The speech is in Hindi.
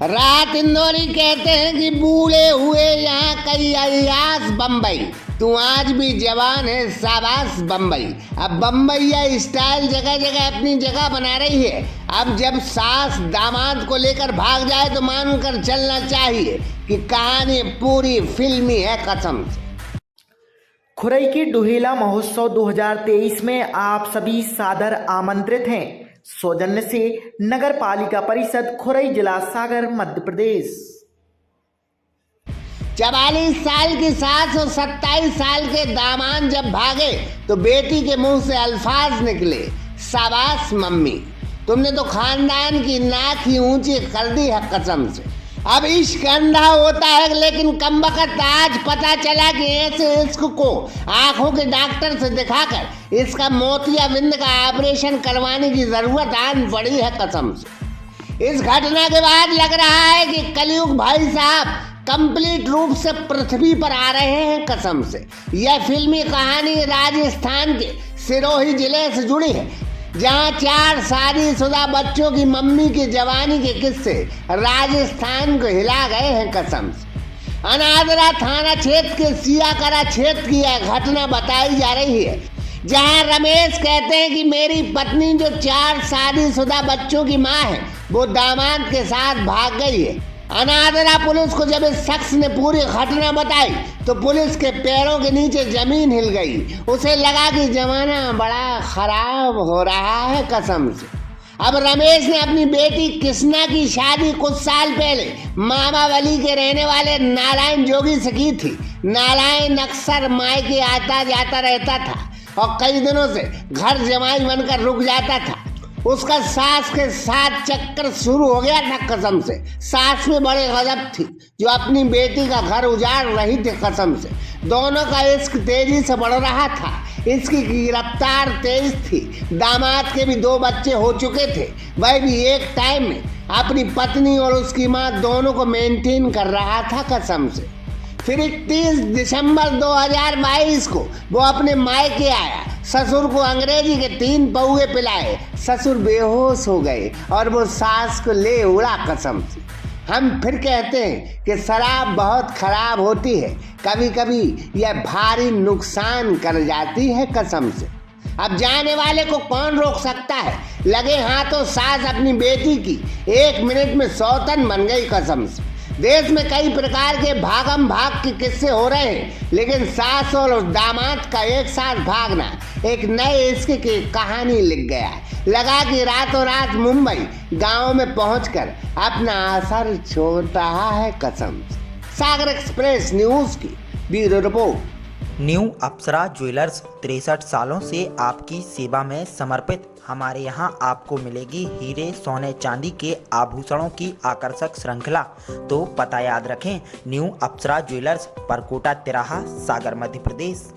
रात इंदौरी कहते हैं कि बूढ़े हुए यहाँ कई अलियास बम्बई। तू आज भी जवान है, शाबाश बम्बई। अब बम्बईया स्टाइल जगह जगह अपनी जगह बना रही है। अब जब सास दामाद को लेकर भाग जाए तो मानकर चलना चाहिए कि कहानी पूरी फिल्मी है, कसम से। खुरई के डुहेला महोत्सव 2023 में आप सभी सादर आमंत्रित हैं। सौजन्य से नगर पालिका परिषद खुरई, जिला सागर, मध्य प्रदेश। 44 साल की सास और 27 साल के दामाद जब भागे तो बेटी के मुंह से अल्फाज निकले, शाबाश मम्मी, तुमने तो खानदान की नाक ही ऊंची कर दी है, कसम से। अब इश्क अंधा होता है, लेकिन कमबख्त आज पता चला कि ऐसे इश्क को आंखों के डॉक्टर से दिखाकर इसका मोतियाबिंद का ऑपरेशन करवाने की जरूरत आन पड़ी है, कसम से। इस घटना के बाद लग रहा है कि कलयुग भाई साहब कंप्लीट रूप से पृथ्वी पर आ रहे हैं, कसम से। यह फिल्मी कहानी राजस्थान के सिरोही जिले से जुड़ी है, जहां 4 शादीशुदा बच्चों की मम्मी की जवानी के किस्से राजस्थान को हिला गए हैं, कसम से। अनादरा थाना क्षेत्र के सियाकरा क्षेत्र की यह घटना बताई जा रही है, जहां रमेश कहते हैं कि मेरी पत्नी जो 4 शादीशुदा बच्चों की मां है, वो दामाद के साथ भाग गई है। अनादरा पुलिस को जब इस शख्स ने पूरी घटना बताई तो पुलिस के पैरों के नीचे जमीन हिल गई। उसे लगा कि जमाना बड़ा खराब हो रहा है, कसम से। अब रमेश ने अपनी बेटी कृष्णा की शादी कुछ साल पहले मामा वली के रहने वाले नारायण जोगी से की थी। नारायण अक्सर मायके आता जाता रहता था और कई दिनों से घर जमाई बनकर रुक जाता था। उसका सास के साथ चक्कर शुरू हो गया था, कसम से। सास में बड़े गजब थी, जो अपनी बेटी का घर उजाड़ रही थी, कसम से। दोनों का इश्क तेजी से बढ़ रहा था, इसकी रफ्तार तेज थी। दामाद के भी 2 बच्चे हो चुके थे, वह भी एक टाइम में अपनी पत्नी और उसकी माँ दोनों को मेंटेन कर रहा था, कसम से। फिर 31 दिसंबर 2022 को वो अपने मायके आया। ससुर को अंग्रेजी के 3 पौए पिलाए, ससुर बेहोश हो गए और वो सास को ले उड़ा, कसम से। हम फिर कहते हैं कि शराब बहुत खराब होती है, कभी कभी यह भारी नुकसान कर जाती है, कसम से। अब जाने वाले को कौन रोक सकता है। लगे हाथों सास अपनी बेटी की 1 मिनट में सौतन बन गई, कसम से। देश में कई प्रकार के भागम भाग के किस्से हो रहे हैं, लेकिन सास और दामाद का एक साथ भागना एक नए इश्क की कहानी लिख गया है। लगा कि रातों रात मुंबई गांव में पहुंचकर अपना असर छोड़ रहा है, कसम से। सागर एक्सप्रेस न्यूज की ब्यूरो रिपोर्ट। न्यू अप्सरा ज्वेलर्स 63 सालों से आपकी सेवा में समर्पित। हमारे यहाँ आपको मिलेगी हीरे, सोने, चांदी के आभूषणों की आकर्षक श्रृंखला। तो पता याद रखें, न्यू अप्सरा ज्वेलर्स, परकोटा तिराहा, सागर, मध्य प्रदेश।